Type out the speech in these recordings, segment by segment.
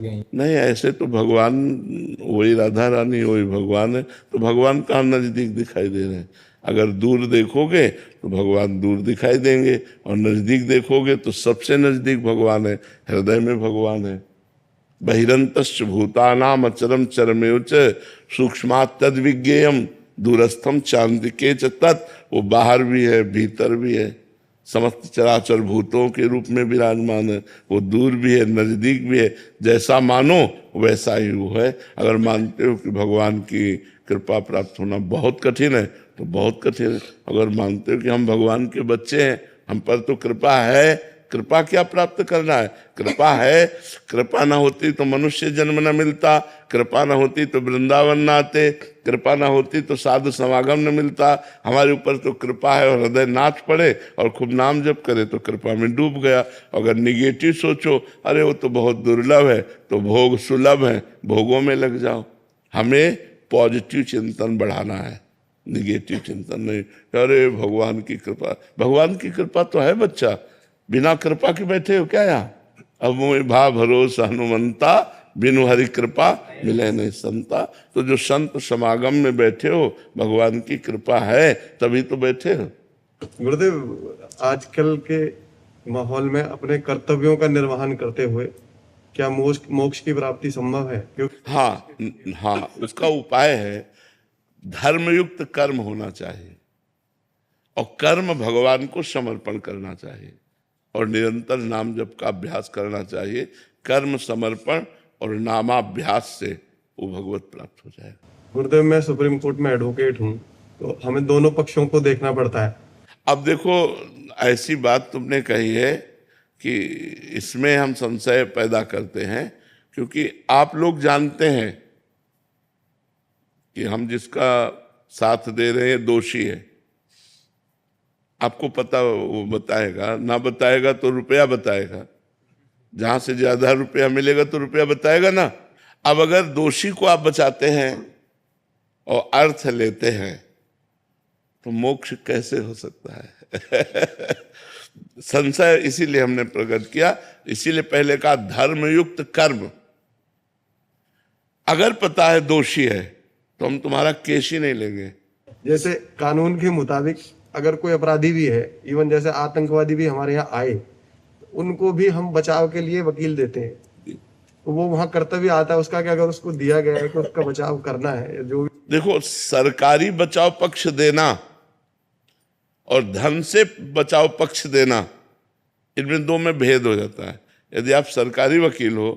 नहीं, ऐसे तो भगवान वही राधा रानी वही भगवान है, तो भगवान कहाँ नजदीक दिखाई दे रहे हैं। अगर दूर देखोगे तो भगवान दूर दिखाई देंगे, और नजदीक देखोगे तो सबसे नजदीक भगवान है, हृदय में भगवान है। बहिरंतश्च भूतानाम अचरम चरमेव च सूक्ष्मात् तद विज्ञेयम दूरस्थम चांदिके च तत्। वो बाहर भी है भीतर भी है, समस्त चराचर भूतों के रूप में विराजमान है। वो दूर भी है नजदीक भी है, जैसा मानो वैसा ही वो है। अगर मानते हो कि भगवान की कृपा प्राप्त होना बहुत कठिन है तो बहुत कठिन है। अगर मानते हो कि हम भगवान के बच्चे हैं, हम पर तो कृपा है, कृपा क्या प्राप्त करना है, कृपा है। कृपा ना होती तो मनुष्य जन्म न मिलता, कृपा ना होती तो वृंदावन न आते, कृपा ना होती तो साधु समागम न मिलता। हमारे ऊपर तो कृपा है, और हृदय नाच पड़े और खूब नाम जप करे तो कृपा में डूब गया। अगर निगेटिव सोचो, अरे वो तो बहुत दुर्लभ है, तो भोग सुलभ है, भोगों में लग जाओ। हमें पॉजिटिव चिंतन बढ़ाना है, निगेटिव चिंतन नहीं। अरे भगवान की कृपा, भगवान की कृपा तो है बच्चा, बिना कृपा के बैठे हो क्या यहाँ। अब मोहि भा भरोसा हनुमंता, बिनु हरि कृपा मिले नहीं संता। तो जो संत समागम में बैठे हो, भगवान की कृपा है तभी तो बैठे हो। गुरुदेव, आजकल के माहौल में अपने कर्तव्यों का निर्वहन करते हुए क्या मोक्ष की प्राप्ति संभव है? क्योंकि हाँ, हाँ, उसका उपाय है धर्मयुक्त कर्म होना चाहिए, और कर्म भगवान को समर्पण करना चाहिए, और निरंतर नाम जप का अभ्यास करना चाहिए। कर्म समर्पण और नामाभ्यास से वो भगवत प्राप्त हो जाएगा। गुरुदेव, मैं सुप्रीम कोर्ट में एडवोकेट हूँ, तो हमें दोनों पक्षों को देखना पड़ता है। अब देखो, ऐसी बात तुमने कही है कि इसमें हम संशय पैदा करते हैं, क्योंकि आप लोग जानते हैं कि हम जिसका साथ दे रहे हैं दोषी है। आपको पता, वो बताएगा, ना बताएगा तो रुपया बताएगा, जहां से ज्यादा रुपया मिलेगा तो रुपया बताएगा ना। अब अगर दोषी को आप बचाते हैं और अर्थ लेते हैं तो मोक्ष कैसे हो सकता है। संशय इसीलिए हमने प्रकट किया, इसीलिए पहले कहा धर्मयुक्त कर्म। अगर पता है दोषी है तो हम तुम्हारा केस ही नहीं लेंगे। जैसे कानून के मुताबिक अगर कोई अपराधी भी है, इवन जैसे आतंकवादी भी हमारे यहाँ आए, उनको भी हम बचाव के लिए वकील देते हैं, तो वो वहां कर्तव्य आता है उसका कि अगर उसको दिया गया है कि उसका बचाव करना है। जो देखो, सरकारी बचाव पक्ष देना और धन से बचाव पक्ष देना, इनमें दो में भेद हो जाता है। यदि आप सरकारी वकील हो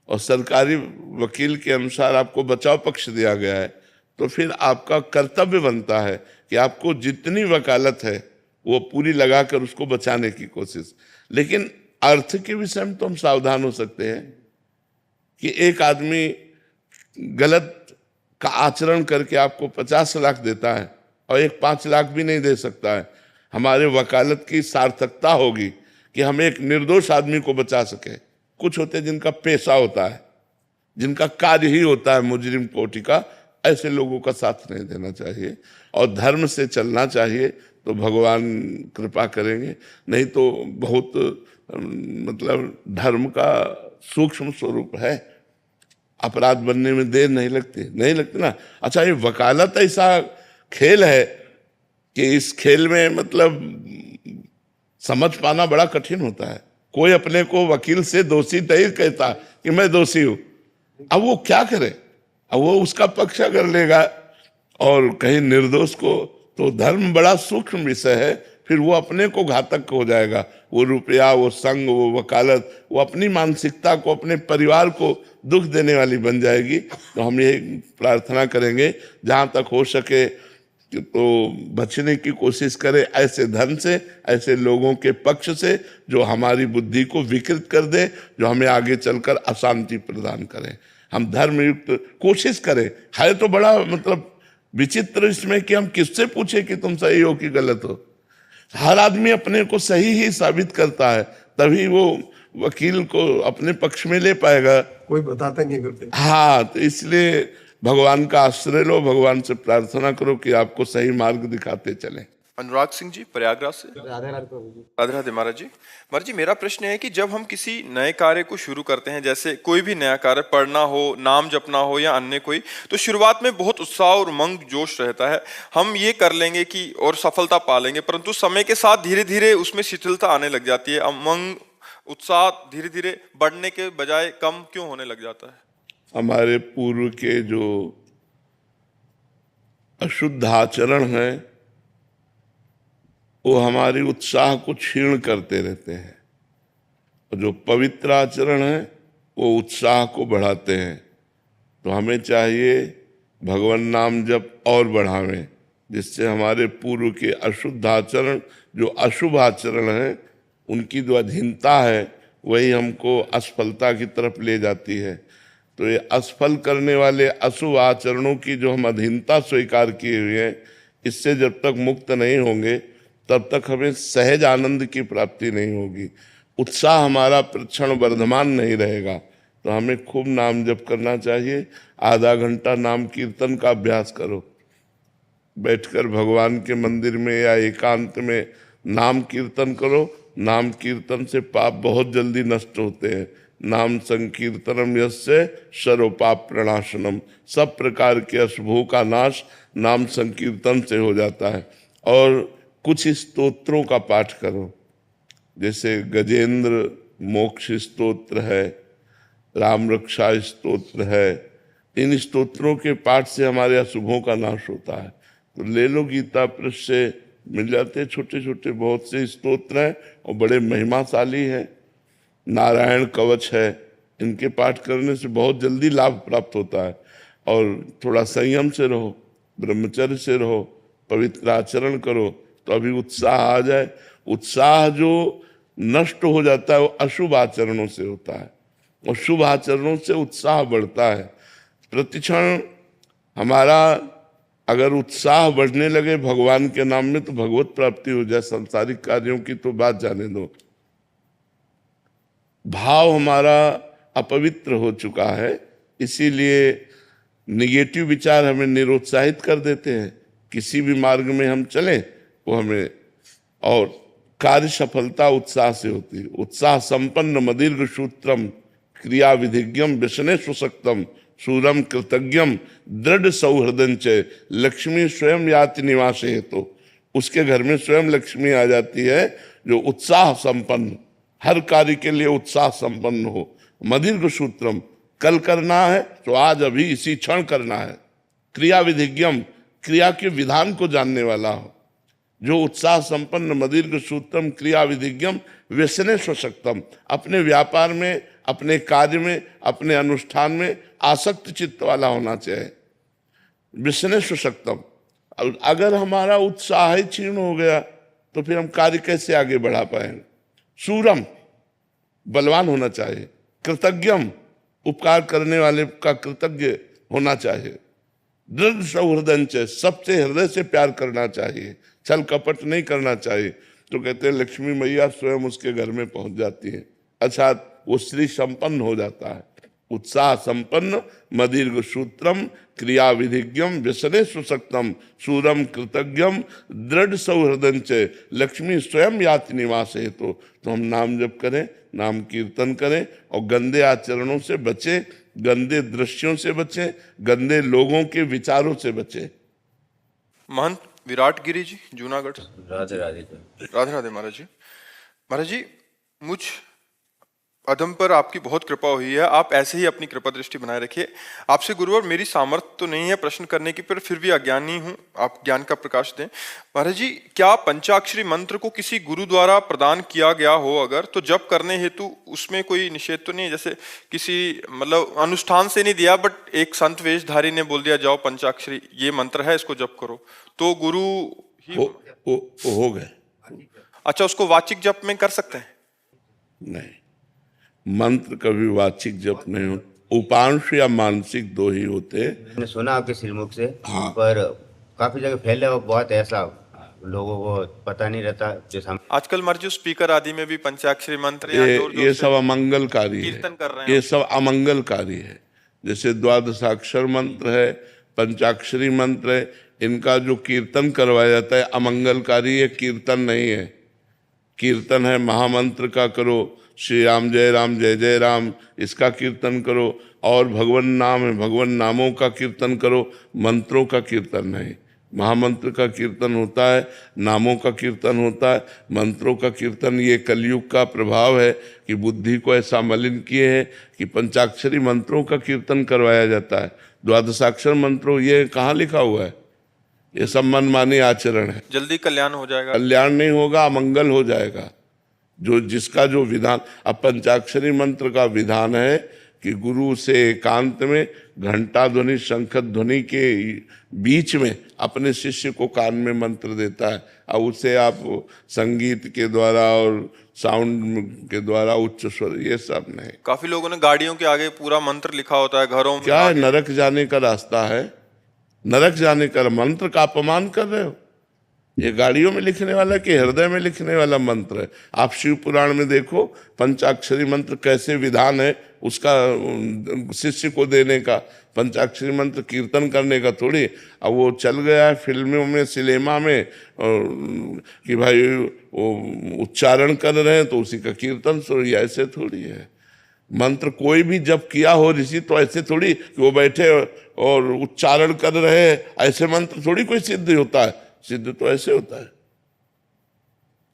और सरकारी वकील के अनुसार आपको बचाव पक्ष दिया गया है, तो फिर आपका कर्तव्य बनता है कि आपको जितनी वकालत है वो पूरी लगाकर उसको बचाने की कोशिश। लेकिन अर्थ के विषय में तो हम सावधान हो सकते हैं कि एक आदमी गलत का आचरण करके आपको 50 लाख देता है और एक 5 लाख भी नहीं दे सकता है। हमारे वकालत की सार्थकता होगी कि हम एक निर्दोष आदमी को बचा सके। कुछ होते हैं जिनका पेशा होता है, जिनका कार्य ही होता है मुजरिम कोटि का, ऐसे लोगों का साथ नहीं देना चाहिए और धर्म से चलना चाहिए, तो भगवान कृपा करेंगे। नहीं तो बहुत मतलब धर्म का सूक्ष्म स्वरूप है, अपराध बनने में देर नहीं लगती ना। अच्छा, ये वकालत ऐसा खेल है कि इस खेल में मतलब समझ पाना बड़ा कठिन होता है। कोई अपने को वकील से दोषी नहीं कहता कि मैं दोषी हूं। अब वो क्या करे, अब वो उसका पक्ष अगर लेगा और कहीं निर्दोष को, तो धर्म बड़ा सूक्ष्म विषय है, फिर वो अपने को घातक हो जाएगा। वो रुपया, वो संग, वो वकालत, वो अपनी मानसिकता को, अपने परिवार को दुख देने वाली बन जाएगी। तो हम ये प्रार्थना करेंगे जहाँ तक हो सके तो बचने की कोशिश करें ऐसे धन से, ऐसे लोगों के पक्ष से जो हमारी बुद्धि को विकृत कर दे, जो हमें आगे चलकर अशांति प्रदान करें। हम धर्मयुक्त कोशिश करें। है तो बड़ा मतलब विचित्र इसमें कि हम किससे पूछे कि तुम सही हो कि गलत हो। हर आदमी अपने को सही ही साबित करता है, तभी वो वकील को अपने पक्ष में ले पाएगा। कोई बताता नहीं करते। हाँ, तो इसलिए भगवान का आश्रय लो, भगवान से प्रार्थना करो कि आपको सही मार्ग दिखाते चलें। अनुराग सिंह जी, प्रयागराज से। राधे राधे प्रभु जी। राधे राधे महाराज जी। महाराज जी, मेरा प्रश्न है कि जब हम किसी नए कार्य को शुरू करते हैं, जैसे कोई भी नया कार्य, पढ़ना हो, नाम जपना हो या अन्य कोई, तो शुरुआत में बहुत उत्साह और उमंग जोश रहता है, हम ये कर लेंगे कि और सफलता पा लेंगे, परंतु समय के साथ धीरे धीरे उसमें शिथिलता आने लग जाती है। उमंग, उत्साह धीरे धीरे बढ़ने के बजाय कम क्यों होने लग जाता है? हमारे पूर्व के जो अशुद्ध आचरण है वो हमारी उत्साह को क्षीण करते रहते हैं, और जो पवित्र आचरण है वो उत्साह को बढ़ाते हैं। तो हमें चाहिए भगवान नाम जप और बढ़ावें, जिससे हमारे पूर्व के अशुद्ध आचरण, जो अशुभ आचरण है, उनकी जो अधीनता है वही हमको असफलता की तरफ ले जाती है। तो ये असफल करने वाले अशुभ आचरणों की जो हम अधीनता स्वीकार किए हुए हैं, इससे जब तक मुक्त नहीं होंगे तब तक हमें सहज आनंद की प्राप्ति नहीं होगी, उत्साह हमारा प्रतिक्षण वर्धमान नहीं रहेगा। तो हमें खूब नाम जप करना चाहिए। आधा घंटा नाम कीर्तन का अभ्यास करो, बैठकर भगवान के मंदिर में या एकांत में नाम कीर्तन करो। नाम कीर्तन से पाप बहुत जल्दी नष्ट होते हैं। नाम संकीर्तनम यस्य सर्वपाप प्रणाशनम, सब प्रकार के अशुभों का नाश नाम संकीर्तन से हो जाता है। और कुछ स्तोत्रों का पाठ करो, जैसे गजेंद्र मोक्ष स्तोत्र है, राम रक्षा स्तोत्र है। इन स्तोत्रों के पाठ से हमारे अशुभों का नाश होता है। तो ले लो, गीता पृष्ठ से मिल जाते हैं, छोटे छोटे बहुत से स्तोत्र हैं और बड़े महिमाशाली हैं। नारायण कवच है, इनके पाठ करने से बहुत जल्दी लाभ प्राप्त होता है। और थोड़ा संयम से रहो, ब्रह्मचर्य से रहो, पवित्र आचरण करो, तो अभी उत्साह आ जाए। उत्साह जो नष्ट हो जाता है वो अशुभ आचरणों से होता है, और शुभ आचरणों से उत्साह बढ़ता है। प्रतिक्षण हमारा अगर उत्साह बढ़ने लगे भगवान के नाम में, तो भगवत प्राप्ति हो जाए। सांसारिक कार्यों की तो बात जाने दो। भाव हमारा अपवित्र हो चुका है, इसीलिए निगेटिव विचार हमें निरुत्साहित कर देते हैं। किसी भी मार्ग में हम चलें वो हमें, और कार्य सफलता उत्साह से होती है। उत्साह संपन्न मदीर्घ सूत्रम क्रिया विधिज्ञम व्यसने सुशक्तम सूरम कृतज्ञम दृढ़ सौहृदंच लक्ष्मी स्वयं याति निवास है। तो उसके घर में स्वयं लक्ष्मी आ जाती है जो उत्साह संपन्न, हर कार्य के लिए उत्साह संपन्न हो। मदीर्घ सूत्रम, कल करना है तो आज अभी इसी क्षण करना है। क्रिया विधिज्ञम, क्रिया के विधान को जानने वाला हो। जो उत्साह संपन्न मदीर्घ सूत्रम क्रिया विधिज्ञम व्यसने स्वशक्तम, अपने व्यापार में, अपने कार्य में, अपने अनुष्ठान में आसक्त चित्त वाला होना चाहिए। व्यसने स्वशक्तम, अगर हमारा उत्साह ही क्षीण हो गया तो फिर हम कार्य कैसे आगे बढ़ा पाएंगे। सूरम, बलवान होना चाहिए। कृतज्ञम, उपकार करने वाले का कृतज्ञ होना चाहिए। दृढ़ सौहृदंच, सबसे हृदय से प्यार करना चाहिए, छल कपट नहीं करना चाहिए। तो कहते हैं लक्ष्मी मैया स्वयं उसके घर में पहुंच जाती है, अर्थात वो श्री संपन्न हो जाता है। उत्साह संपन्न मदीर्घ सूत्रम क्रिया विधिज्ञम व्यसने सुशक्तम सूरम कृतज्ञम दृढ़ सौहृदंच लक्ष्मी स्वयं याति निवास है। तो हम नाम जप करें, नाम कीर्तन करें, और गंदे आचरणों से बचें, गंदे दृश्यों से बचें, गंदे लोगों के विचारों से बचें। महंत विराट गिरी जी, जूनागढ़। राधे राधे। राधे राधे महाराज जी। महाराज जी, मुझ अधम पर आपकी बहुत कृपा हुई है, आप ऐसे ही अपनी कृपा दृष्टि बनाए रखिए। आपसे गुरुवर मेरी सामर्थ्य तो नहीं है प्रश्न करने की, पर फिर भी अज्ञानी हूँ, आप ज्ञान का प्रकाश दें। महाराज जी, क्या पंचाक्षरी मंत्र को किसी गुरु द्वारा प्रदान किया गया हो अगर, तो जप करने हेतु उसमें कोई निषेध तो नहीं है? जैसे किसी मतलब अनुष्ठान से नहीं दिया, बट एक संत वेशधारी ने बोल दिया जाओ पंचाक्षरी ये मंत्र है, इसको जप करो, तो गुरु ही हो गए। अच्छा, उसको वाचिक जप में कर सकते हैं? नहीं, मंत्र कभी वाचिक जप नहीं हो, उपांश या मानसिक दो ही होते हैं। मैंने सुना आपके श्रीमुख से, हाँ। पर काफी जगह फैले हुआ बहुत ऐसा लोगों को पता नहीं रहता। जैसे हम आजकल मर्जी स्पीकर आदि में भी पंचाक्षरी मंत्र या ये सब अमंगलकारी है, कीर्तन कर रहे हैं। ये सब अमंगलकारी है। जैसे द्वादशाक्षर मंत्र है, पंचाक्षरी मंत्र है, इनका जो कीर्तन करवाया जाता है अमंगलकारी है, कीर्तन नहीं है। कीर्तन है महामंत्र का करो, श्री राम जय जय राम, इसका कीर्तन करो। और भगवान नाम है, भगवान नामों का कीर्तन करो, मंत्रों का कीर्तन नहीं। महामंत्र का कीर्तन होता है, नामों का कीर्तन होता है, मंत्रों का कीर्तन। ये कलयुग का प्रभाव है कि बुद्धि को ऐसा मलिन किए है कि पंचाक्षरी मंत्रों का कीर्तन करवाया जाता है। द्वादशाक्षर मंत्रों, ये कहाँ लिखा हुआ है? ये सब मनमानी आचरण है। जल्दी कल्याण हो जाएगा। कल्याण नहीं होगा, अमंगल हो जाएगा। जो जिसका जो विधान, अब पंचाक्षरी मंत्र का विधान है कि गुरु से एकांत में घंटा ध्वनि शंख ध्वनि के बीच में अपने शिष्य को कान में मंत्र देता है। अब उसे आप संगीत के द्वारा और साउंड के द्वारा उच्च स्वर, ये सब नहीं। काफी लोगों ने गाड़ियों के आगे पूरा मंत्र लिखा होता है, घरों में क्या है? नरक जाने का रास्ता है, नरक जाने का मंत्र का अपमान कर रहे हो। ये गाड़ियों में लिखने वाला कि हृदय में लिखने वाला मंत्र है। आप शिव पुराण में देखो पंचाक्षरी मंत्र कैसे विधान है उसका, शिष्य को देने का। पंचाक्षरी मंत्र कीर्तन करने का थोड़ी। अब वो चल गया है फिल्मों में, सिनेमा में, कि भाई वो उच्चारण कर रहे हैं तो उसी का कीर्तन सुनिए, ऐसे थोड़ी है। मंत्र कोई भी जब किया हो ऋषि तो ऐसे थोड़ी कि वो बैठे और उच्चारण कर रहे हैं, ऐसे मंत्र थोड़ी कोई सिद्ध होता है। सिद्ध तो ऐसे होता है,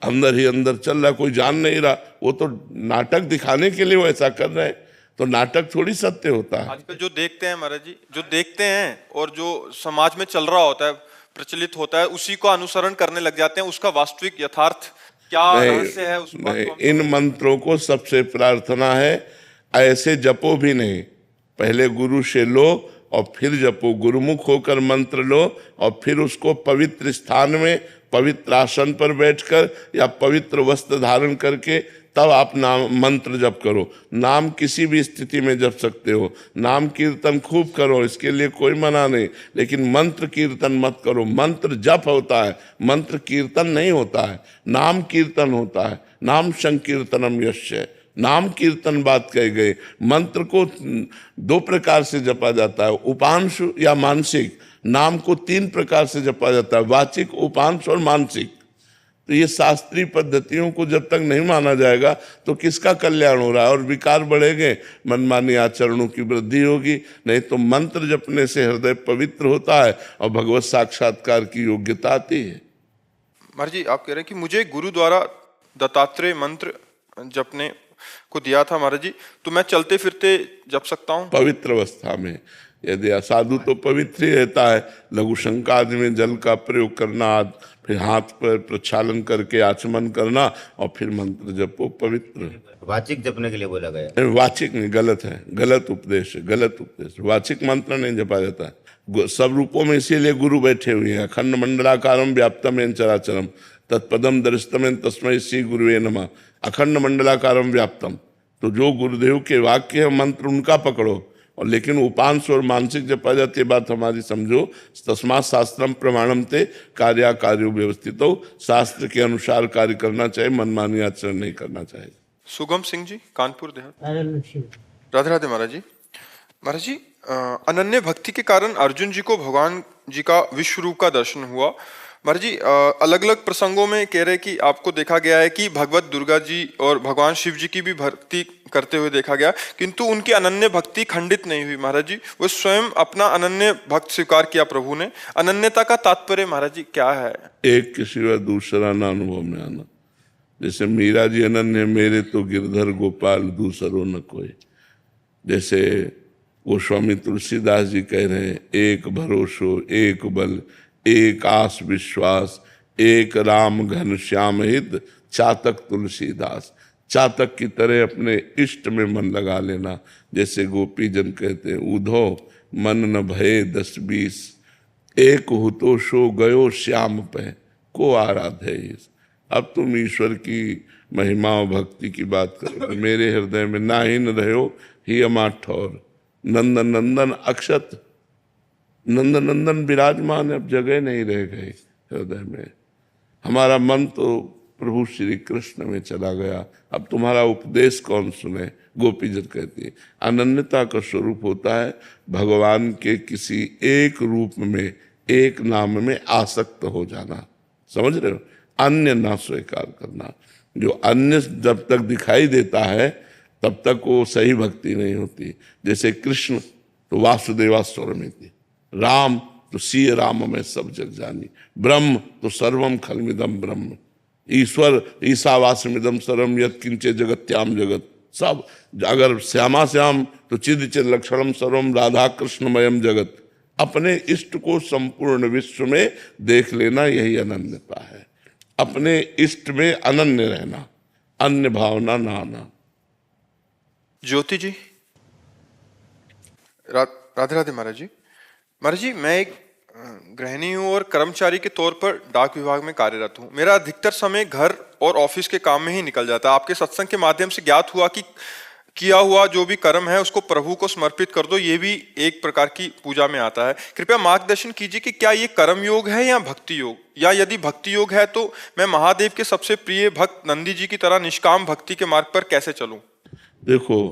अंदर ही अंदर चल रहा, कोई जान नहीं रहा। वो तो नाटक दिखाने के लिए वो ऐसा कर रहे हैं, तो नाटक थोड़ी सत्य होता है। आजकल जो देखते हैं महाराज जी, जो देखते हैं और जो समाज में चल रहा होता है, प्रचलित होता है, उसी को अनुसरण करने लग जाते हैं। उसका वास्तविक यथार्थ क्या रहस्य है उस बात को इन मंत्रों को सबसे प्रार्थना है ऐसे जपो भी नहीं, पहले गुरु से लो और फिर जपो। गुरुमुख होकर मंत्र लो और फिर उसको पवित्र स्थान में, पवित्र आसन पर बैठकर या पवित्र वस्त्र धारण करके तब आप नाम मंत्र जप करो। नाम किसी भी स्थिति में जप सकते हो, नाम कीर्तन खूब करो, इसके लिए कोई मना नहीं, लेकिन मंत्र कीर्तन मत करो। मंत्र जप होता है, मंत्र कीर्तन नहीं होता है। नाम कीर्तन होता है, नाम संकीर्तनम यस्य, नाम कीर्तन बात कही गई। मंत्र को दो प्रकार से जपा जाता है, उपांशु या मानसिक। नाम को तीन प्रकार से जपा जाता है, वाचिक, उपांश और मानसिक। तो ये शास्त्रीय पद्धतियों को जब तक नहीं माना जाएगा तो किसका कल्याण हो रहा है? और विकार बढ़ेंगे, मनमानी आचरणों की वृद्धि होगी। नहीं तो मंत्र जपने से हृदय पवित्र होता है और भगवत साक्षात्कार की योग्यता आती है। महाराज जी, आप कह रहे हैं कि मुझे गुरु द्वारा दत्तात्रेय मंत्र जपने को दिया था महाराज जी, तो मैं चलते फिरते जप सकता हूँ? पवित्र अवस्था में। यदि असाधु तो पवित्र ही रहता है। लघु शंका आदि में जल का प्रयोग करना, फिर हाथ पर प्रक्षालन करके आचमन करना और फिर मंत्र जपो, पवित्र। वाचिक जपने के लिए बोला गया। वाचिक नहीं, गलत है, गलत उपदेश है, गलत उपदेश। वाचिक मंत्र नहीं जपा जाता है। सब रूपों में इसीलिए गुरु बैठे हुए हैं। अखंड मंडलाकारम व्याप्तम येन चराचरम तत्पदम दर्शितम तस्मै श्री गुरुवे नमः। अखंड मंडलाकारम व्याप्तम, तो जो गुरुदेव के वाक्य है मंत्र उनका पकड़ो। और लेकिन उपांश और मानसिक जपा जाती है, बात हमारी समझो। तस्मात् शास्त्रम प्रमाणम ते कार्या कार्यो व्यवस्थित हो। शास्त्र के अनुसार कार्य करना चाहिए, मनमानी आचरण नहीं करना चाहिए। सुगम सिंह जी, कानपुर देहात। राधे राधे महाराज जी। महाराज जी, अनन्य भक्ति के कारण अर्जुन जी को भगवान जी का विश्व रूप का दर्शन हुआ। महाराज जी, अलग अलग प्रसंगों में कह रहे कि आपको देखा गया है कि भगवत दुर्गा जी और भगवान शिव जी की भी भक्ति करते हुए देखा गया, किंतु उनकी अनन्य भक्ति खंडित नहीं हुई महाराज जी। वो स्वयं अपना अनन्य भक्त स्वीकार किया प्रभु ने। अनन्यता का तात्पर्य महाराज जी क्या है? एक के सिवा दूसरा ना अनुभव में आना। जैसे मीरा जी अनन्य मेरे तो गिरधर गोपाल दूसरो न कोई। जैसे गोस्वामी तुलसीदास जी कह रहे हैं, एक भरोसो एक बल एक आस विश्वास एक राम घन श्याम हित चातक तुलसीदास। चातक की तरह अपने इष्ट में मन लगा लेना। जैसे गोपी जन कहते हैं, उधो मन न भये 10-20 एक हुतो सो गयो श्याम पे को आराधे। अब तुम ईश्वर की महिमा और भक्ति की बात करो। मेरे हृदय में ना ही न रहो ही अमा ठौर। नंदन नंदन अक्षत, नंदन नंदन विराजमान, अब जगह नहीं रह गई हृदय में। हमारा मन तो प्रभु श्री कृष्ण में चला गया, अब तुम्हारा उपदेश कौन सुने। गोपीजन कहती है अनन्यता का स्वरूप होता है भगवान के किसी एक रूप में, एक नाम में आसक्त हो जाना। समझ रहे हो, अन्य ना स्वीकार करना। जो अन्य जब तक दिखाई देता है तब तक वो सही भक्ति नहीं होती। जैसे कृष्ण तो वासुदेवा स्वरमिति, राम तो सीय राम में सब जग जानी, ब्रह्म तो सर्वम खलमिदम ब्रह्म, ईश्वर ईशावास्यमिदम सर्वम यत् किंचे जगत्याम जगत, सब। अगर श्यामा श्याम तो चिद चिद लक्षणम सर्वम राधा कृष्णमयम जगत। अपने इष्ट को संपूर्ण विश्व में देख लेना, यही अनन्यता है। अपने इष्ट में अनन्य रहना, अन्य भावना ना आना। ज्योति जी। राधे राधे महाराज जी। महाराज जी, मैं एक गृहिणी हूँ और कर्मचारी के तौर पर डाक विभाग में कार्यरत हूँ। मेरा अधिकतर समय घर और ऑफिस के काम में ही निकल जाता है। आपके सत्संग के माध्यम से ज्ञात हुआ कि किया हुआ जो भी कर्म है उसको प्रभु को समर्पित कर दो, ये भी एक प्रकार की पूजा में आता है। कृपया मार्गदर्शन कीजिए कि क्या ये कर्म योग है या भक्ति योग, या यदि भक्ति योग है तो मैं महादेव के सबसे प्रिय भक्त नंदी जी की तरह निष्काम भक्ति के मार्ग पर कैसे चलूं। देखो,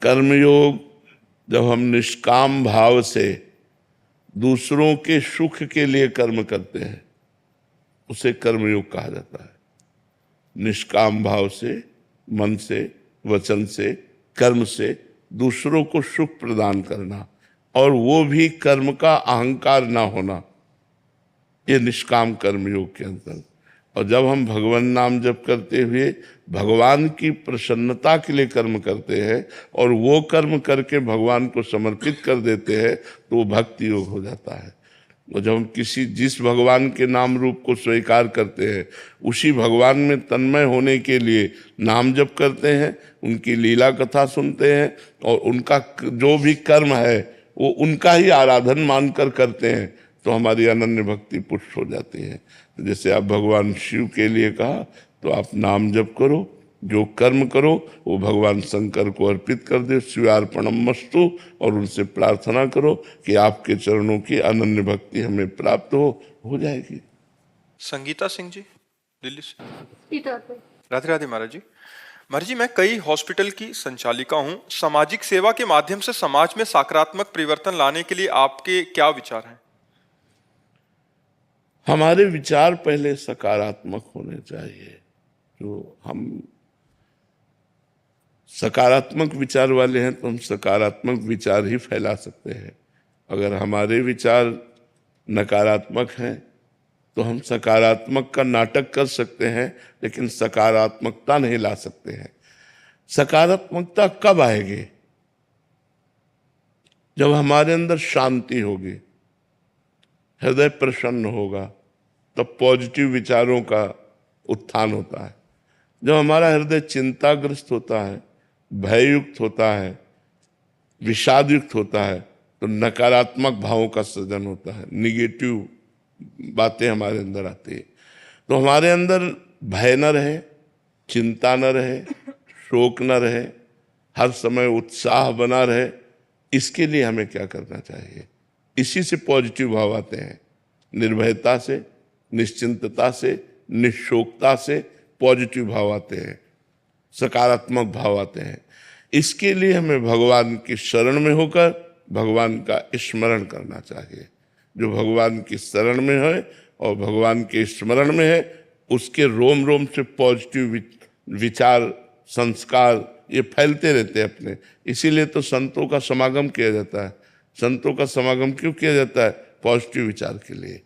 कर्मयोग जब हम निष्काम भाव से दूसरों के सुख के लिए कर्म करते हैं उसे कर्मयोग कहा जाता है। निष्काम भाव से, मन से, वचन से, कर्म से दूसरों को सुख प्रदान करना, और वो भी कर्म का अहंकार ना होना, ये निष्काम कर्मयोग के अंतर्गत। और जब हम भगवान नाम जप करते हुए भगवान की प्रसन्नता के लिए कर्म करते हैं और वो कर्म करके भगवान को समर्पित कर देते हैं तो वो भक्ति योग हो जाता है। और जब हम जिस भगवान के नाम रूप को स्वीकार करते हैं उसी भगवान में तन्मय होने के लिए नाम जप करते हैं, उनकी लीला कथा सुनते हैं और उनका जो भी कर्म है वो उनका ही आराधन मानकर करते हैं तो हमारी अनन्य भक्ति पुष्ट हो जाती है। जैसे आप भगवान शिव के लिए कहा तो आप नाम जप करो, जो कर्म करो वो भगवान शंकर को अर्पित कर दो, शिवार्पणमस्तु, और उनसे प्रार्थना करो कि आपके चरणों की अनन्य भक्ति हमें प्राप्त हो जाएगी। संगीता सिंह जी, दिल्ली से। राधे राधे महाराज जी। महाराज जी, मैं कई हॉस्पिटल की संचालिका हूँ। सामाजिक सेवा के माध्यम से समाज में सकारात्मक परिवर्तन लाने के लिए आपके क्या विचार हैं? हमारे विचार पहले सकारात्मक होने चाहिए। जो हम सकारात्मक विचार वाले हैं तो हम सकारात्मक विचार ही फैला सकते हैं। अगर हमारे विचार नकारात्मक हैं तो हम सकारात्मक का नाटक कर सकते हैं लेकिन सकारात्मकता नहीं ला सकते हैं। सकारात्मकता कब आएगी? जब हमारे अंदर शांति होगी, हृदय प्रसन्न होगा, तब पॉजिटिव विचारों का उत्थान होता है। जब हमारा हृदय चिंताग्रस्त होता है, भययुक्त होता है, विषादयुक्त होता है तो नकारात्मक भावों का सृजन होता है, निगेटिव बातें हमारे अंदर आती है। तो हमारे अंदर भय न रहे, चिंता न रहे, शोक न रहे, हर समय उत्साह बना रहे, इसके लिए हमें क्या करना चाहिए? इसी से पॉजिटिव भाव आते हैं। निर्भयता से, निश्चिंतता से, निशोकता से पॉजिटिव भाव आते हैं, सकारात्मक भाव आते हैं। इसके लिए हमें भगवान की शरण में होकर भगवान का स्मरण करना चाहिए। जो भगवान की शरण में है और भगवान के स्मरण में है उसके रोम रोम से पॉजिटिव विचार, संस्कार ये फैलते रहते हैं अपने। इसीलिए तो संतों का समागम किया जाता है। संतों का समागम क्यों किया जाता है? पॉजिटिव विचार के लिए।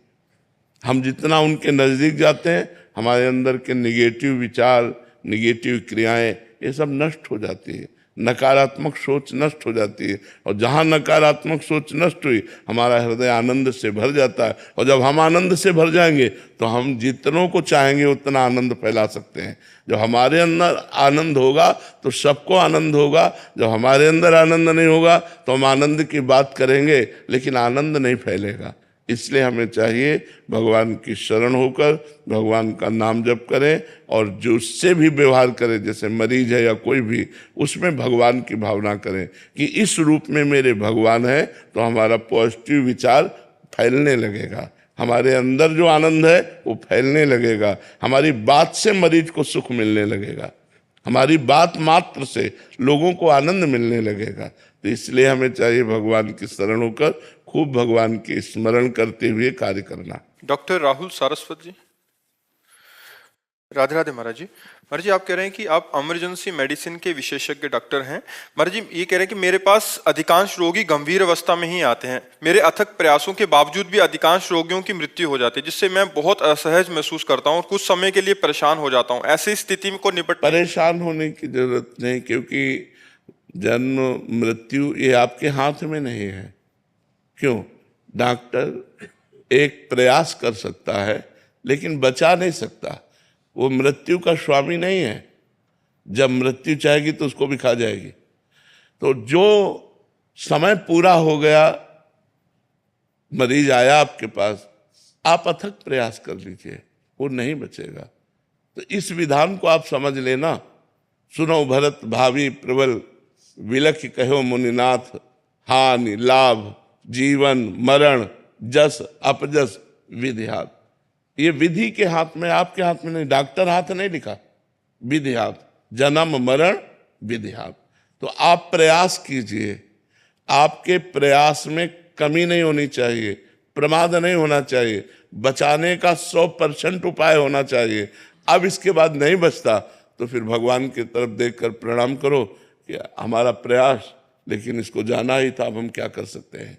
हम जितना उनके नज़दीक जाते हैं हमारे अंदर के निगेटिव विचार, निगेटिव क्रियाएं ये सब नष्ट हो जाती है, नकारात्मक सोच नष्ट हो जाती है। और जहाँ नकारात्मक सोच नष्ट हुई हमारा हृदय आनंद से भर जाता है। और जब हम आनंद से भर जाएंगे तो हम जितनों को चाहेंगे उतना आनंद फैला सकते हैं। जब हमारे अंदर आनंद होगा तो सबको आनंद होगा। जब हमारे अंदर आनंद नहीं होगा तो हम आनंद की बात करेंगे लेकिन आनंद नहीं फैलेगा। इसलिए हमें चाहिए भगवान की शरण होकर भगवान का नाम जप करें और जो उससे भी व्यवहार करें, जैसे मरीज है या कोई भी, उसमें भगवान की भावना करें कि इस रूप में मेरे भगवान है, तो हमारा पॉजिटिव विचार फैलने लगेगा। हमारे अंदर जो आनंद है वो फैलने लगेगा, हमारी बात से मरीज को सुख मिलने लगेगा, हमारी बात मात्र से लोगों को आनंद मिलने लगेगा। तो इसलिए हमें चाहिए भगवान की शरण होकर खूब भगवान की स्मरण करते हुए कार्य करना। डॉक्टर राहुल सारस्वत जी। राधे राधे महाराज जी। महाराज जी, आप कह रहे हैं कि आप इमरजेंसी मेडिसिन के विशेषज्ञ डॉक्टर हैं। महाराज जी, ये कह रहे हैं कि मेरे पास अधिकांश रोगी गंभीर अवस्था में ही आते हैं। मेरे अथक प्रयासों के बावजूद भी अधिकांश रोगियों की मृत्यु हो जाती है, जिससे मैं बहुत असहज महसूस करता हूँ और कुछ समय के लिए परेशान हो जाता हूँ। ऐसी स्थिति में को निपट परेशान होने की जरूरत नहीं, क्योंकि जन्म मृत्यु ये आपके हाथ में नहीं है। क्यों? डॉक्टर एक प्रयास कर सकता है लेकिन बचा नहीं सकता। वो मृत्यु का स्वामी नहीं है। जब मृत्यु चाहेगी तो उसको भी खा जाएगी। तो जो समय पूरा हो गया, मरीज आया आपके पास, आप अथक प्रयास कर लीजिए, वो नहीं बचेगा। तो इस विधान को आप समझ लेना। सुनो भरत भावी प्रबल, विलख कहो मुनिनाथ, हानि लाभ जीवन मरण जस अपजस विधि हाथ। ये विधि के हाथ में, आपके हाथ में नहीं। डॉक्टर हाथ नहीं लिखा, विधि हाथ। जन्म मरण विधि हाथ। तो आप प्रयास कीजिए, आपके प्रयास में कमी नहीं होनी चाहिए, प्रमाद नहीं होना चाहिए, बचाने का 100% उपाय होना चाहिए। अब इसके बाद नहीं बचता तो फिर भगवान की तरफ देखकर प्रणाम करो कि हमारा प्रयास, लेकिन इसको जाना ही था, अब हम क्या कर सकते हैं।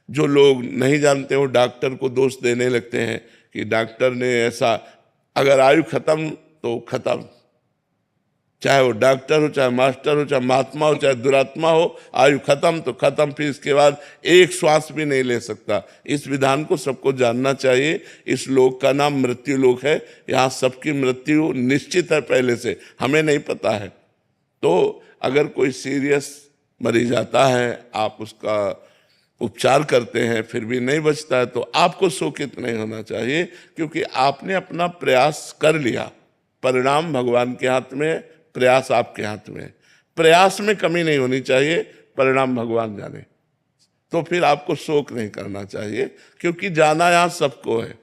जो लोग नहीं जानते हो डॉक्टर को दोष देने लगते हैं कि डॉक्टर ने ऐसा। अगर आयु खत्म तो खत्म, चाहे वो डॉक्टर हो, चाहे मास्टर हो, चाहे महात्मा हो, चाहे दुरात्मा हो, आयु खत्म तो खत्म। फिर इसके बाद एक श्वास भी नहीं ले सकता। इस विधान को सबको जानना चाहिए। इस लोक का नाम मृत्यु लोक है। यहाँ सबकी मृत्यु निश्चित है पहले से, हमें नहीं पता है। तो अगर कोई सीरियस मरीज आता है, आप उसका उपचार करते हैं, फिर भी नहीं बचता है, तो आपको शोकित नहीं होना चाहिए, क्योंकि आपने अपना प्रयास कर लिया। परिणाम भगवान के हाथ में, प्रयास आपके हाथ में। प्रयास में कमी नहीं होनी चाहिए, परिणाम भगवान जाने। तो फिर आपको शोक नहीं करना चाहिए, क्योंकि जाना यहाँ सबको है।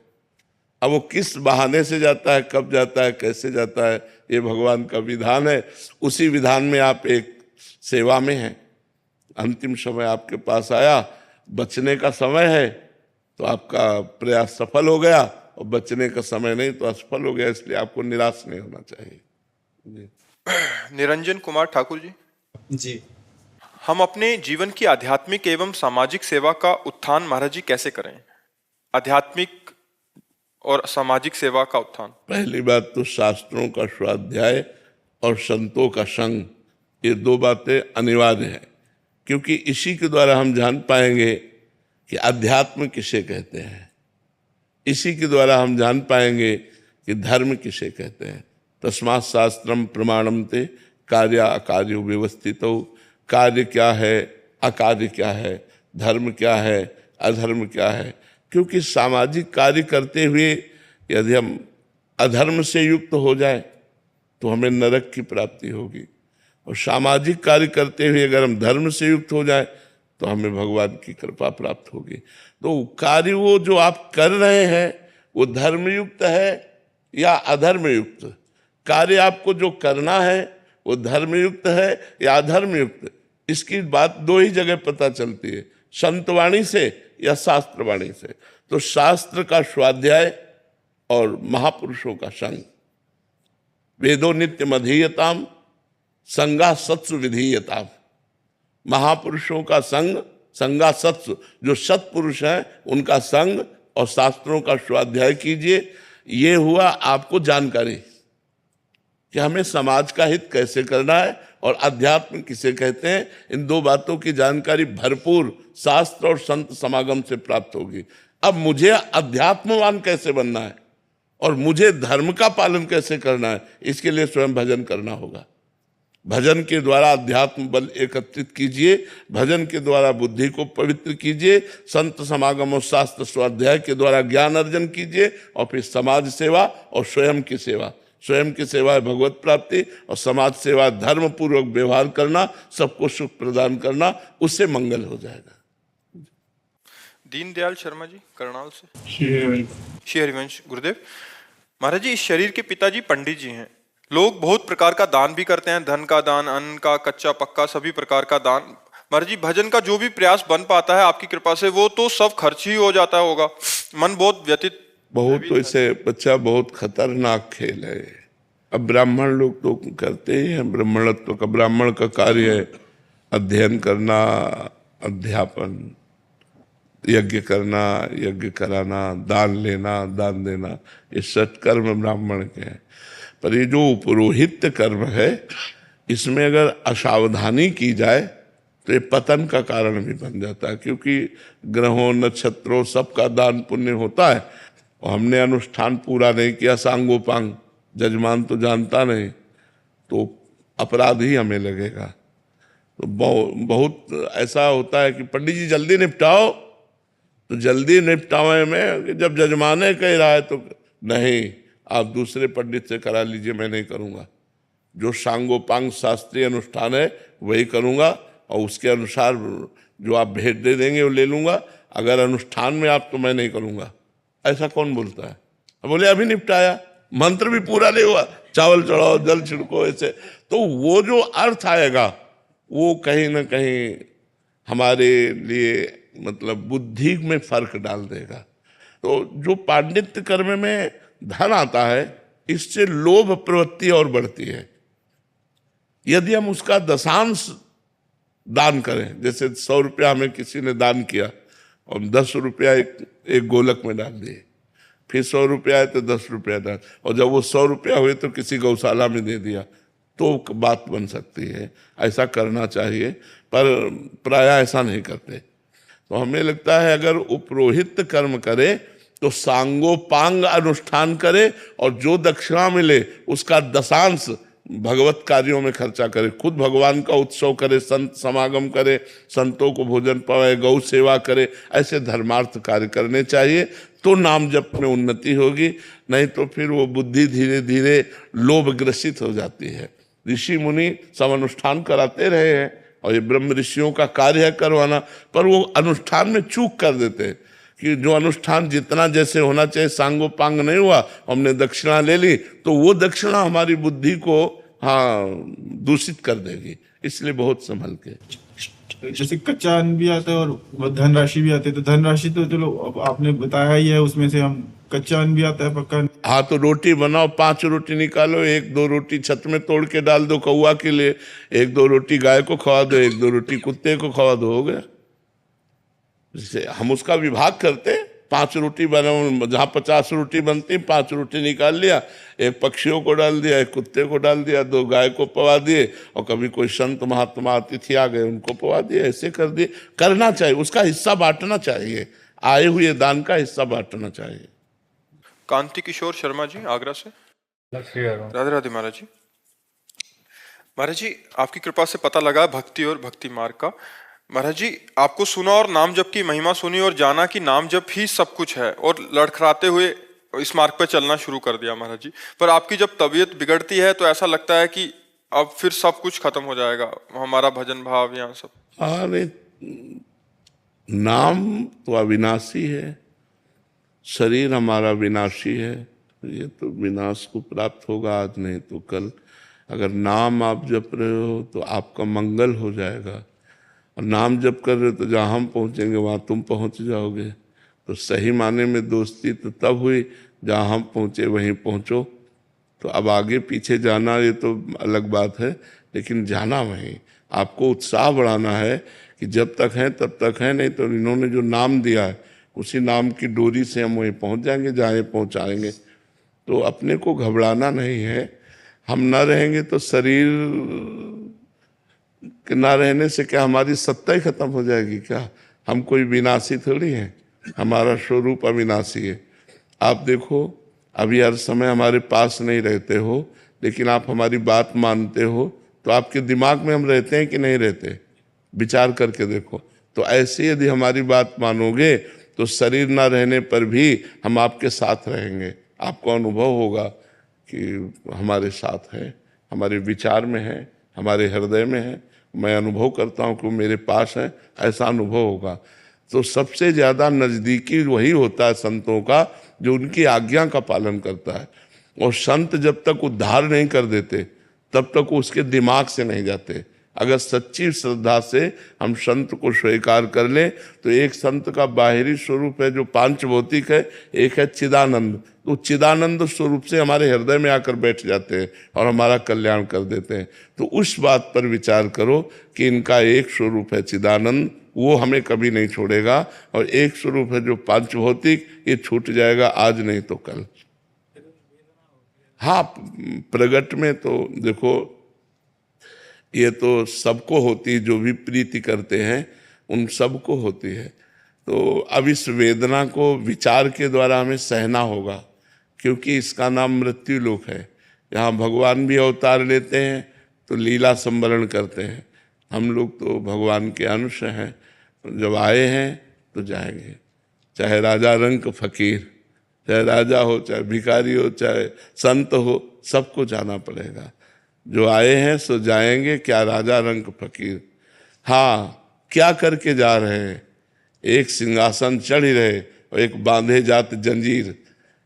अब वो किस बहाने से जाता है, कब जाता है, कैसे जाता है, ये भगवान का विधान है। उसी विधान में आप एक सेवा में हैं। अंतिम समय आपके पास आया, बचने का समय है तो आपका प्रयास सफल हो गया, और बचने का समय नहीं तो असफल हो गया। इसलिए आपको निराश नहीं होना चाहिए। जी। निरंजन कुमार ठाकुर जी। जी, हम अपने जीवन की आध्यात्मिक एवं सामाजिक सेवा का उत्थान महाराज जी कैसे करें? आध्यात्मिक और सामाजिक सेवा का उत्थान। पहली बात तो शास्त्रों का स्वाध्याय और संतों का संग, ये दो बातें अनिवार्य है, क्योंकि इसी के द्वारा हम जान पाएंगे कि अध्यात्म किसे कहते हैं। इसी के द्वारा हम जान पाएंगे कि धर्म किसे कहते हैं। तस्मात् शास्त्रम प्रमाणम ते कार्य अकार्यो व्यवस्थितो। कार्य क्या है, अकार्य क्या है, धर्म क्या है, अधर्म क्या है। क्योंकि सामाजिक कार्य करते हुए यदि हम अधर्म से युक्त हो जाए तो हमें नरक की प्राप्ति होगी, और सामाजिक कार्य करते हुए अगर हम धर्म से युक्त हो जाए तो हमें भगवान की कृपा प्राप्त होगी। तो कार्य वो जो आप कर रहे हैं वो धर्मयुक्त है या अधर्मयुक्त। कार्य आपको जो करना है वो धर्मयुक्त है या अधर्मयुक्त, इसकी बात दो ही जगह पता चलती है, संतवाणी से या शास्त्रवाणी से। तो शास्त्र का स्वाध्याय और महापुरुषों का संग। वेदो नित्यम अधीयताम संगा सत्सु विधीयताम। महापुरुषों का संग, संगा सत्सु, जो सत्पुरुष हैं उनका संग और शास्त्रों का स्वाध्याय कीजिए। ये हुआ आपको जानकारी कि हमें समाज का हित कैसे करना है और अध्यात्म किसे कहते हैं। इन दो बातों की जानकारी भरपूर शास्त्र और संत समागम से प्राप्त होगी। अब मुझे अध्यात्मवान कैसे बनना है और मुझे धर्म का पालन कैसे करना है, इसके लिए स्वयं भजन करना होगा। भजन के द्वारा अध्यात्म बल एकत्रित कीजिए, भजन के द्वारा बुद्धि को पवित्र कीजिए, संत समागम और शास्त्र स्वाध्याय के द्वारा ज्ञान अर्जन कीजिए, और फिर समाज सेवा और स्वयं की सेवा। स्वयं की सेवा है भगवत प्राप्ति, और समाज सेवा धर्म पूर्वक व्यवहार करना, सबको सुख प्रदान करना, उससे मंगल हो जाएगा। दीनदयाल शर्मा जी करनाल से। श्री हरिवंश गुरुदेव। महाराज जी, इस शरीर के पिताजी पंडित जी हैं। लोग बहुत प्रकार का दान भी करते हैं, धन का दान, अन्न का, कच्चा पक्का, सभी प्रकार का दान। महाराज जी, भजन का जो भी प्रयास बन पाता है आपकी कृपा से, वो तो सब खर्च ही हो जाता होगा। मन बहुत व्यतीत। बहुत तो इसे बच्चा बहुत खतरनाक खेल है। अब ब्राह्मण लोग तो करते ही हैं ब्राह्मणत्व का। ब्राह्मण का कार्य है अध्ययन करना, अध्यापन, यज्ञ करना, यज्ञ कराना, दान लेना, दान देना, ये सत्कर्म ब्राह्मण के हैं। पर ये जो पुरोहित कर्म है, इसमें अगर असावधानी की जाए तो ये पतन का कारण भी बन जाता है, क्योंकि ग्रहों, नक्षत्रों, सबका दान पुण्य होता है और हमने अनुष्ठान पूरा नहीं किया, सांगोपांग, जजमान तो जानता नहीं, तो अपराध ही हमें लगेगा। तो बहुत ऐसा होता है कि पंडित जी जल्दी निपटाओ, तो जल्दी निपटावे में जब जजमाने कह रहा है तो नहीं, आप दूसरे पंडित से करा लीजिए, मैं नहीं करूँगा। जो सांगोपांग शास्त्रीय अनुष्ठान है वही करूँगा और उसके अनुसार जो आप भेंट दे देंगे वो ले लूँगा। अगर अनुष्ठान में आप, तो मैं नहीं करूँगा। ऐसा कौन बोलता है? बोले अभी निपटाया, मंत्र भी पूरा नहीं हुआ, चावल चढ़ाओ, जल छिड़को, ऐसे। तो वो जो अर्थ आएगा वो कहीं ना कहीं हमारे लिए मतलब बुद्धि में फर्क डाल देगा। तो जो पांडित्य कर्म में धन आता है, इससे लोभ प्रवृत्ति और बढ़ती है। यदि हम उसका दशांश दान करें, जैसे 100 रुपया हमें किसी ने दान किया और 10 रुपया एक गोलक में डाल दिए, फिर 100 रुपया है तो 10 रुपया डाल, और जब वो 100 रुपया हुए तो किसी गौशाला में दे दिया, तो बात बन सकती है। ऐसा करना चाहिए, पर प्राय ऐसा नहीं करते। तो हमें लगता है अगर उपरोहित कर्म करे तो सांगोपांग अनुष्ठान करे और जो दक्षिणा मिले उसका दशांश भगवत कार्यों में खर्चा करे। खुद भगवान का उत्सव करे, संत समागम करे, संतों को भोजन पावे, गौ सेवा करे, ऐसे धर्मार्थ कार्य करने चाहिए, तो नाम जप में उन्नति होगी। नहीं तो फिर वो बुद्धि धीरे धीरे लोभ ग्रसित हो जाती है। ऋषि मुनि सब अनुष्ठान कराते रहे हैं और ये ब्रह्म ऋषियों का कार्य है करवाना, पर वो अनुष्ठान में चूक कर देते हैं कि जो अनुष्ठान जितना जैसे होना चाहिए सांगोपांग नहीं हुआ, हमने दक्षिणा ले ली, तो वो दक्षिणा हमारी बुद्धि को दूषित कर देगी। इसलिए बहुत संभल के। जैसे कच्चा अन्न भी आता है और धनराशि भी आती है, तो धनराशि तो चलो आपने बताया ही है, उसमें से हम कच्चा अन्न भी आता है, पक्का। हाँ, तो रोटी बनाओ, 5 रोटी निकालो, 1-2 रोटी छत में तोड़ के डाल दो कौवा के लिए, 1-2 रोटी गाय को खवा दो, 1-2 रोटी कुत्ते को खवा दो, हो गया। जैसे हम उसका विभाग करते, 5 रोटी बनाओ, जहाँ 50 रोटी बनती 5 रोटी निकाल लिया, 1 पक्षियों को डाल दिया, 1 कुत्ते को डाल दिया, 2 गाय को पवा दिए, और कभी कोई संत महात्मा अतिथि आ गए उनको पवा दिए, ऐसे कर दिए। करना चाहिए, उसका हिस्सा बांटना चाहिए, आए हुए दान का हिस्सा बांटना चाहिए। कांति किशोर शर्मा जी आगरा से। राधे राधे महाराज जी। महाराज जी, आपकी कृपा से पता लगा भक्ति और भक्ति मार्ग का। महाराज जी, आपको सुना और नाम जप की महिमा सुनी और जाना कि नाम जप ही सब कुछ है, और लड़खड़ाते हुए इस मार्ग पर चलना शुरू कर दिया महाराज जी। पर आपकी जब तबीयत बिगड़ती है तो ऐसा लगता है कि अब फिर सब कुछ खत्म हो जाएगा, हमारा भजन भाव यहाँ सब। अरे नाम तो अविनाशी है, शरीर हमारा विनाशी है, ये तो विनाश को प्राप्त होगा आज नहीं तो कल। अगर नाम आप जप रहे हो तो आपका मंगल हो जाएगा, और नाम जप कर रहे हो तो जहाँ हम पहुँचेंगे वहाँ तुम पहुँच जाओगे। तो सही माने में दोस्ती तो तब हुई जहाँ हम पहुँचे वहीं पहुँचो। तो अब आगे पीछे जाना ये तो अलग बात है, लेकिन जाना वहीं। आपको उत्साह बढ़ाना है कि जब तक हैं तब तक हैं, नहीं तो इन्होंने जो नाम दिया है उसी नाम की डोरी से हम वहीं पहुँच जाएंगे जहाँ पहुँचाएंगे। तो अपने को घबराना नहीं है। हम ना रहेंगे तो शरीर के ना रहने से क्या हमारी सत्ता ही खत्म हो जाएगी क्या? हम कोई विनाशी थोड़ी हैं, हमारा स्वरूप अविनाशी है। आप देखो, अभी हर समय हमारे पास नहीं रहते हो, लेकिन आप हमारी बात मानते हो, तो आपके दिमाग में हम रहते हैं कि नहीं रहते? विचार करके देखो। तो ऐसे यदि हमारी बात मानोगे तो शरीर ना रहने पर भी हम आपके साथ रहेंगे। आपको अनुभव होगा कि हमारे साथ है, हमारे विचार में है, हमारे हृदय में है। मैं अनुभव करता हूँ कि वो मेरे पास है, ऐसा अनुभव होगा। तो सबसे ज्यादा नजदीकी वही होता है संतों का जो उनकी आज्ञा का पालन करता है। और संत जब तक उद्धार नहीं कर देते तब तक वो उसके दिमाग से नहीं जाते। अगर सच्ची श्रद्धा से हम संत को स्वीकार कर लें तो एक संत का बाहरी स्वरूप है जो पांच भौतिक है, एक है चिदानंद। तो चिदानंद स्वरूप से हमारे हृदय में आकर बैठ जाते हैं और हमारा कल्याण कर देते हैं। तो उस बात पर विचार करो कि इनका एक स्वरूप है चिदानंद, वो हमें कभी नहीं छोड़ेगा, और एक स्वरूप है जो पांच भौतिक, ये छूट जाएगा आज नहीं तो कल। हाँ, प्रगट में तो देखो ये तो सबको होती है, जो भी प्रीति करते हैं उन सबको होती है। तो अब इस वेदना को विचार के द्वारा हमें सहना होगा, क्योंकि इसका नाम मृत्यु लोक है। यहाँ भगवान भी अवतार लेते हैं तो लीला संवरण करते हैं। हम लोग तो भगवान के अंश हैं, जब आए हैं तो जाएंगे। चाहे राजा रंक फकीर, चाहे राजा हो, चाहे भिखारी हो, चाहे संत हो, सबको जाना पड़ेगा। जो आए हैं सो जाएंगे, क्या राजा रंक फकीर। हाँ, क्या करके जा रहे हैं? एक सिंहासन चढ़ ही रहे और एक बांधे जात जंजीर।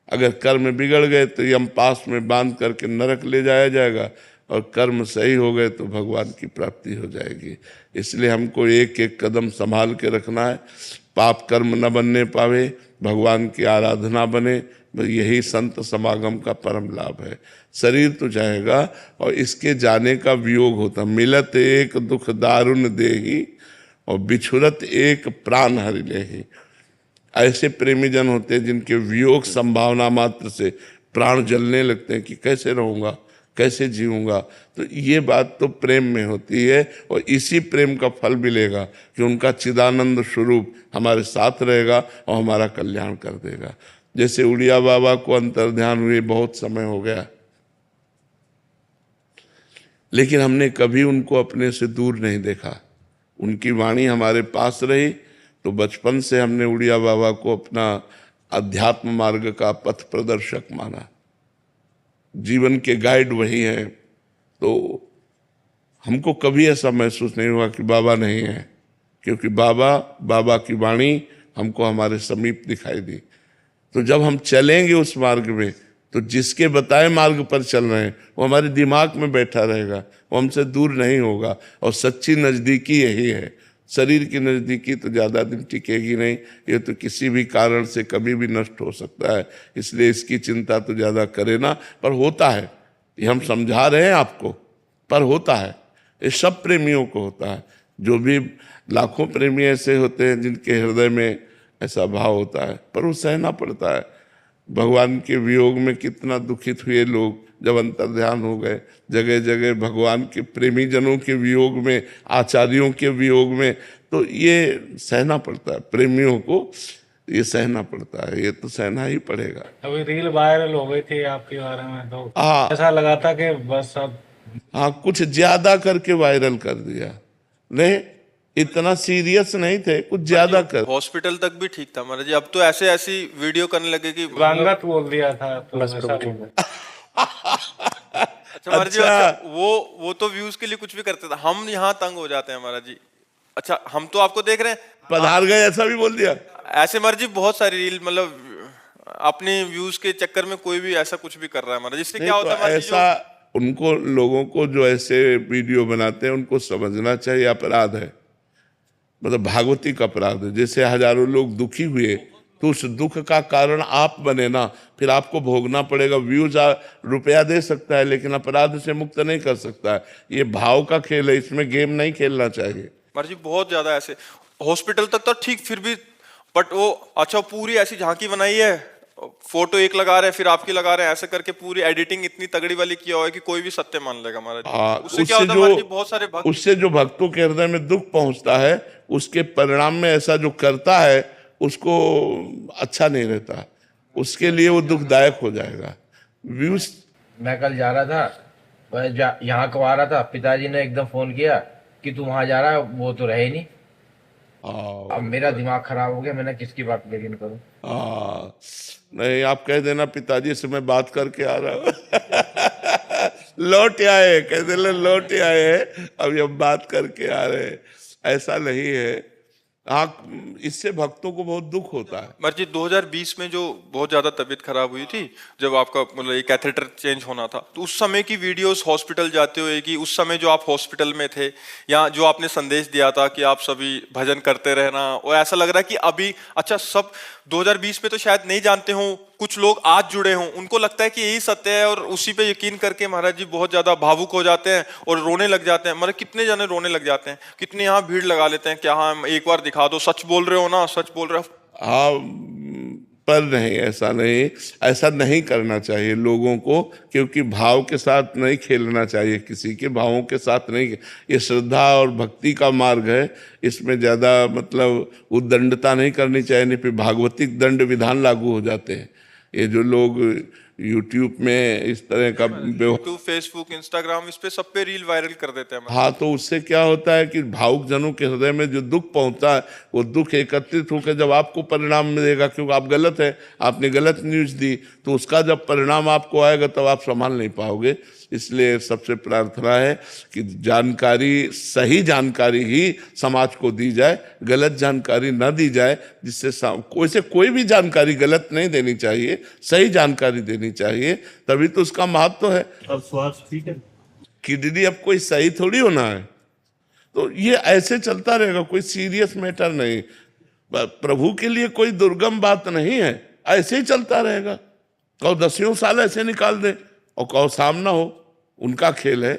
अगर कर्म बिगड़ गए तो यम पास में बांध करके नरक ले जाया जाएगा, और कर्म सही हो गए तो भगवान की प्राप्ति हो जाएगी। इसलिए हमको एक एक कदम संभाल के रखना है, पाप कर्म न बनने पावे, भगवान की आराधना बने। यही संत समागम का परम लाभ है। शरीर तो जाएगा और इसके जाने का वियोग होता। मिलत एक दुख दारुण देही और बिछुरत एक प्राण हरि लेही। ऐसे प्रेमी जन होते हैं जिनके वियोग संभावना मात्र से प्राण जलने लगते हैं कि कैसे रहूँगा, कैसे जीऊँगा। तो ये बात तो प्रेम में होती है, और इसी प्रेम का फल मिलेगा कि उनका चिदानंद स्वरूप हमारे साथ रहेगा और हमारा कल्याण कर देगा। जैसे उड़िया बाबा को अंतर्ध्यान हुए बहुत समय हो गया, लेकिन हमने कभी उनको अपने से दूर नहीं देखा। उनकी वाणी हमारे पास रही, तो बचपन से हमने उड़िया बाबा को अपना अध्यात्म मार्ग का पथ प्रदर्शक माना। जीवन के गाइड वही हैं। तो हमको कभी ऐसा महसूस नहीं हुआ कि बाबा नहीं है, क्योंकि बाबा की वाणी हमको हमारे समीप दिखाई दी। तो जब हम चलेंगे उस मार्ग में, तो जिसके बताए मार्ग पर चल रहे हैं वो हमारे दिमाग में बैठा रहेगा, वो हमसे दूर नहीं होगा। और सच्ची नज़दीकी यही है। शरीर की नज़दीकी तो ज़्यादा दिन टिकेगी नहीं, ये तो किसी भी कारण से कभी भी नष्ट हो सकता है। इसलिए इसकी चिंता तो ज़्यादा करे ना। पर होता है, ये हम समझा रहे हैं आपको, पर होता है। ये सब प्रेमियों को होता है। जो भी लाखों प्रेमी ऐसे होते हैं जिनके हृदय में ऐसा भाव होता है, पर वो सहना पड़ता है। भगवान के वियोग में कितना दुखित हुए लोग जब अंतर्ध्यान हो गए। जगह जगह भगवान के प्रेमी जनों के वियोग में, आचार्यों के वियोग में, तो ये सहना पड़ता है। प्रेमियों को ये सहना पड़ता है, ये तो सहना ही पड़ेगा। अभी रील वायरल हो गई थी आपके बारे में, तो हाँ, ऐसा लगा था कि बस अब हाँ, कुछ ज्यादा करके वायरल कर दिया। नहीं, इतना सीरियस नहीं थे, कुछ ज्यादा कर। हॉस्पिटल तक भी ठीक था महाराज जी, अब तो ऐसे ऐसी वीडियो करने लगे कि रंगत बोल दिया था, तो ऐसा बोल दिया। अच्छा महाराज जी, अच्छा वो तो व्यूज के लिए कुछ भी करते थे, हम यहाँ तंग हो जाते हैं महाराज जी। अच्छा, हम तो आपको देख रहे हैं, पधार गए ऐसा भी बोल दिया। ऐसे महाराज जी बहुत सारी रील, मतलब अपने व्यूज के चक्कर में कोई भी ऐसा कुछ भी कर रहा है महाराज। इससे क्या होता है महाराज जी, ऐसा उनको, लोगों को जो ऐसे वीडियो बनाते हैं उनको समझना चाहिए अपराध है, मतलब भागवतिक अपराध है। जैसे हजारों लोग दुखी हुए तो उस दुख का कारण आप बने ना, फिर आपको भोगना पड़ेगा। व्यूज रुपया दे सकता है लेकिन अपराध से मुक्त नहीं कर सकता है। ये भाव का खेल है, इसमें गेम नहीं खेलना चाहिए महाराज जी। बहुत ज्यादा ऐसे हॉस्पिटल तक तो ठीक, फिर भी बट वो अच्छा पूरी ऐसी झांकी बनाई है, फोटो एक लगा रहे हैं फिर आपकी लगा रहे हैं, ऐसे करके पूरी एडिटिंग इतनी तगड़ी वाली किया हुआ है कि कोई भी सत्य मान लेगा महाराज। उससे क्या होता है महाराज जी, बहुत सारे भक्त, उससे जो भक्तों के हृदय में दुख पहुंचता है, उसके परिणाम में ऐसा जो करता है उसको अच्छा नहीं रहता, उसके लिए वो दुखदायक हो जाएगा। व्यूज, मैं कल जा रहा था, यहाँ को आ रहा था, पिताजी ने एकदम फोन किया कि तू वहां जा रहा है, वो तो रहे नहीं। अब मेरा दिमाग खराब हो गया, मैंने किसकी बात लेकिन करूं। नहीं, आप कह देना पिताजी से मैं बात करके आ रहा हूँ। लौट आए, कह देना लौट आए हैं, अभी हम बात करके आ रहे हैं। ऐसा नहीं है। हाँ, इससे भक्तों को बहुत दुख होता है। महाराज जी 2020 में जो बहुत ज्यादा तबीयत खराब हुई थी, जब आपका मतलब ये कैथेटर चेंज होना था, तो उस समय की वीडियोस हॉस्पिटल जाते हुए की, उस समय जो आप हॉस्पिटल में थे, या जो आपने संदेश दिया था कि आप सभी भजन करते रहना, और ऐसा लग रहा है कि अभी अच्छा सब 2020 में तो शायद नहीं जानते हो, कुछ लोग आज जुड़े हों, उनको लगता है कि यही सत्य है, और उसी पे यकीन करके महाराज जी बहुत ज्यादा भावुक हो जाते हैं और रोने लग जाते हैं। मतलब कितने जने रोने लग जाते हैं, कितने यहाँ भीड़ लगा लेते हैं, क्या हाँ एक बार दिखा दो, सच बोल रहे हो ना, सच बोल रहे हो। हाँ, पर नहीं, ऐसा नहीं करना चाहिए लोगों को, क्योंकि भाव के साथ नहीं खेलना चाहिए, किसी के भावों के साथ नहीं। ये श्रद्धा और भक्ति का मार्ग है, इसमें ज़्यादा मतलब उद्दंडता नहीं करनी चाहिए, नहीं फिर भागवतिक दंड विधान लागू हो जाते हैं। ये जो लोग यूट्यूब में इस तरह का यूट्यूब, फेसबुक, इंस्टाग्राम, इस पे सब पे रील वायरल कर देते हैं। हाँ, तो उससे क्या होता है कि भावुक जनों के हृदय में जो दुख पहुंचता है, वो दुख एकत्रित होकर जब आपको परिणाम मिलेगा, क्योंकि आप गलत है, आपने गलत न्यूज़ दी, तो उसका जब परिणाम आपको आएगा तब आप संभाल नहीं पाओगे। इसलिए सबसे प्रार्थना है कि जानकारी, सही जानकारी ही समाज को दी जाए, गलत जानकारी न दी जाए, जिससे कोई भी जानकारी गलत नहीं देनी चाहिए, सही जानकारी देनी चाहिए, तभी तो उसका महत्व है। अब स्वास्थ्य ठीक है? किडनी अब कोई सही थोड़ी होना है, तो ये ऐसे चलता रहेगा, कोई सीरियस मैटर नहीं, प्रभु के लिए कोई दुर्गम बात नहीं है, ऐसे ही चलता रहेगा। कहो 10 साल ऐसे निकाल दे और कहो सामना हो, उनका खेल है।